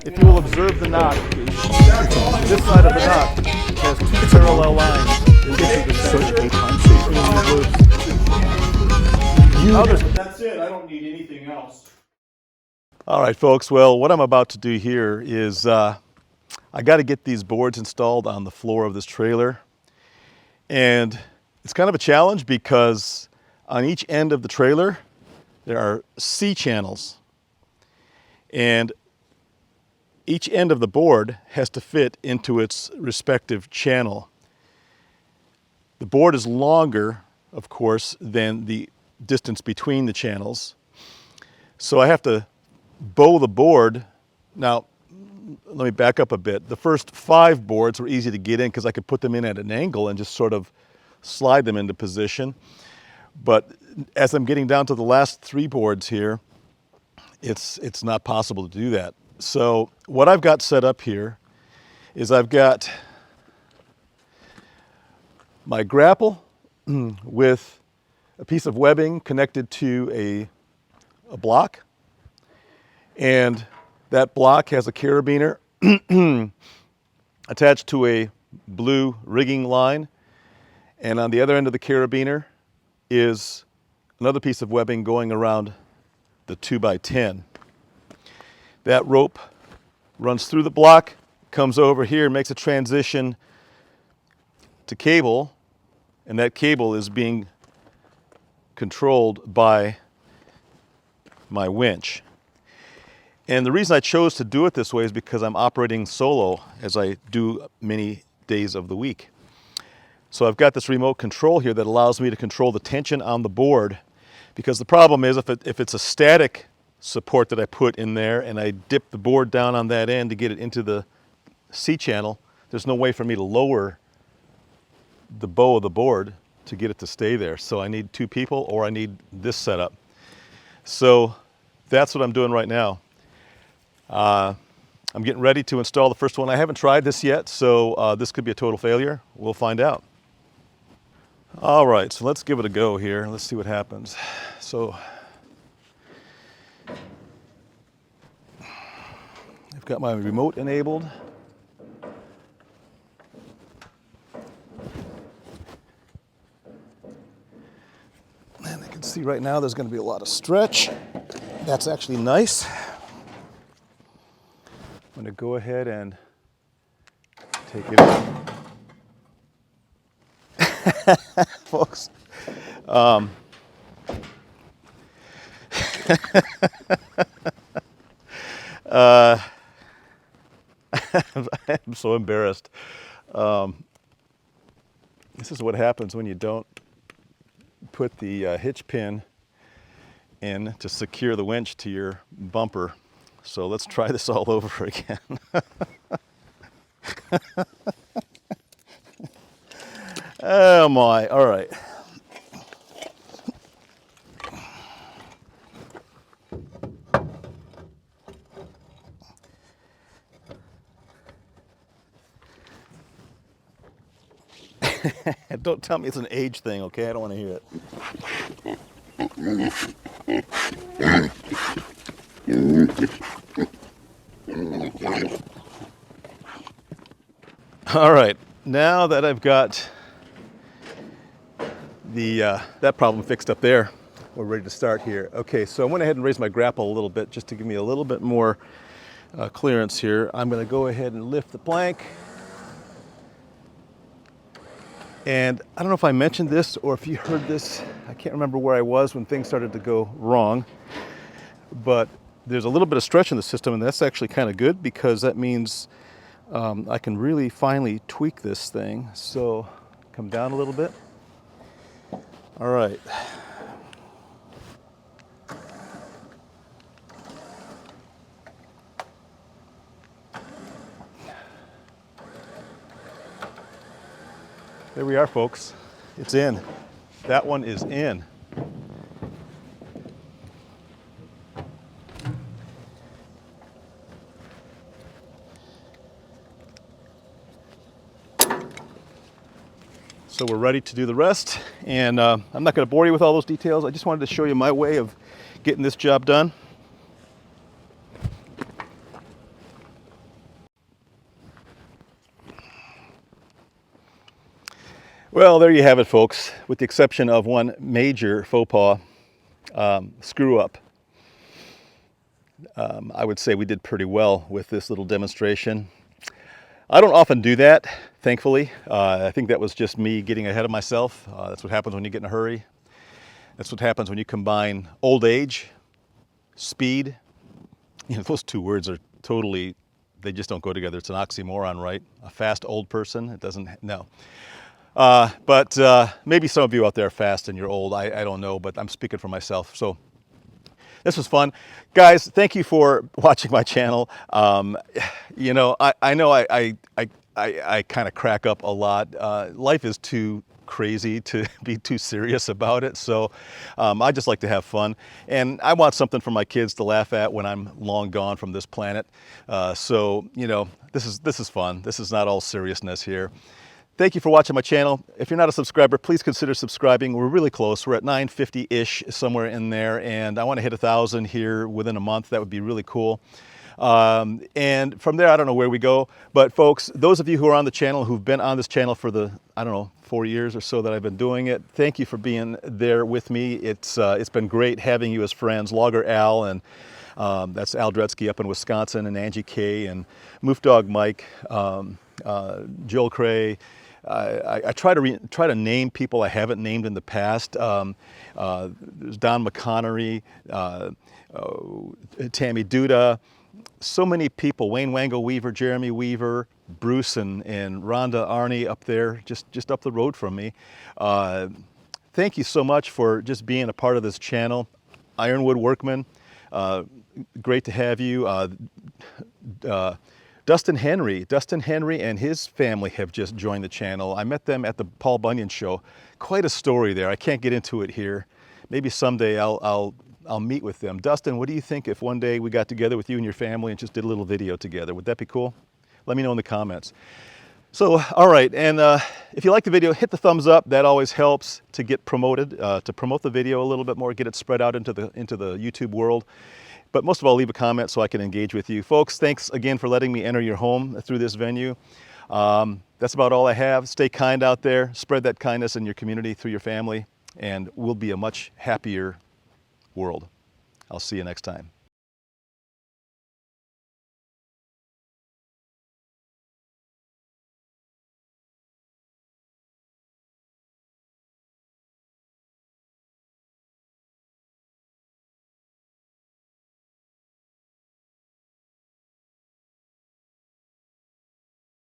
If you will observe the knot, this side of the knot has two parallel lines that get you the Such a time saver. That's it. I don't need anything else. All right, folks. Well, what I'm about to do here is I got to get these boards installed on the floor of this trailer. And it's kind of a challenge because on each end of the trailer, there are C channels. And each end of the board has to fit into its respective channel. The board is longer, of course, than the distance between the channels. So I have to bow the board. Now, let me back up a bit. The first 5 boards were easy to get in because I could put them in at an angle and just sort of slide them into position. But as I'm getting down to the last 3 boards here, it's not possible to do that. So what I've got set up here is I've got my grapple with a piece of webbing connected to a block, and that block has a carabiner attached to a blue rigging line, and on the other end of the carabiner is another piece of webbing going around the 2x10. That rope runs through the block, comes over here, makes a transition to cable, and that cable is being controlled by my winch. And the reason I chose to do it this way is because I'm operating solo, as I do many days of the week. So I've got this remote control here that allows me to control the tension on the board, because the problem is if it's a static support that I put in there and I dip the board down on that end to get it into the C channel, there's no way for me to lower the bow of the board to get it to stay there. So I need 2 people, or I need this setup. So that's what I'm doing right now. I'm getting ready to install the first one. I haven't tried this yet, so this could be a total failure. We'll find out. All right, so let's give it a go here. Let's see what happens. So I've got my remote enabled. And I can see right now there's going to be a lot of stretch. That's actually nice. I'm going to go ahead and take it in. Folks, I'm so embarrassed. This is what happens when you don't put the hitch pin in to secure the winch to your bumper. So let's try this all over again. Oh my, all right. Don't tell me it's an age thing, okay? I don't want to hear it. All right, now that I've got that problem fixed up there, we're ready to start here. Okay, so I went ahead and raised my grapple a little bit just to give me a little bit more clearance here. I'm going to go ahead and lift the plank. And I don't know if I mentioned this or if you heard this. I can't remember where I was when things started to go wrong. But there's a little bit of stretch in the system, and that's actually kind of good because that means I can really finely tweak this thing. So come down a little bit. All right. There we are, folks. It's in. That one is in. So we're ready to do the rest, and I'm not going to bore you with all those details. I just wanted to show you my way of getting this job done. Well, there you have it, folks. With the exception of one major faux pas, screw up. I would say we did pretty well with this little demonstration. I don't often do that, thankfully. I think that was just me getting ahead of myself. That's what happens when you get in a hurry. That's what happens when you combine old age, speed. You know, those two words are totally, they just don't go together. It's an oxymoron, right? A fast old person, it doesn't, no. But maybe some of you out there are fast and you're old. I don't know, but I'm speaking for myself. So this was fun. Guys, thank you for watching my channel. You know, I know I kind of crack up a lot. Life is too crazy to be too serious about it. So I just like to have fun. And I want something for my kids to laugh at when I'm long gone from this planet. So, you know, this is fun. This is not all seriousness here. Thank you for watching my channel. If you're not a subscriber, please consider subscribing. We're really close. We're at 950-ish, somewhere in there, and I want to hit 1,000 here within a month. That would be really cool. And from there, I don't know where we go. But folks, those of you who are on the channel, who've been on this channel for the, I don't know, 4 years or so that I've been doing it, thank you for being there with me. It's been great having you as friends. Logger Al, and that's Al Dretsky up in Wisconsin, and Angie K, and Moof Dog Mike, Joel Cray. I try to name people I haven't named in the past. There's Don McConnery, Tammy Duda, so many people. Wayne Wango Weaver, Jeremy Weaver, Bruce and Rhonda Arney up there, just up the road from me. Thank you so much for just being a part of this channel. Ironwood Workman, great to have you. Dustin Henry and his family have just joined the channel. I met them at the Paul Bunyan show. Quite a story there. I can't get into it here. Maybe someday I'll meet with them. Dustin, what do you think if one day we got together with you and your family and just did a little video together? Would that be cool? Let me know in the comments. So, all right, and if you like the video, hit the thumbs up. That always helps to get promoted, to promote the video a little bit more, get it spread out into the YouTube world. But most of all, leave a comment so I can engage with you. Folks, thanks again for letting me enter your home through this venue. That's about all I have. Stay kind out there. Spread that kindness in your community through your family, and we'll be a much happier world. I'll see you next time.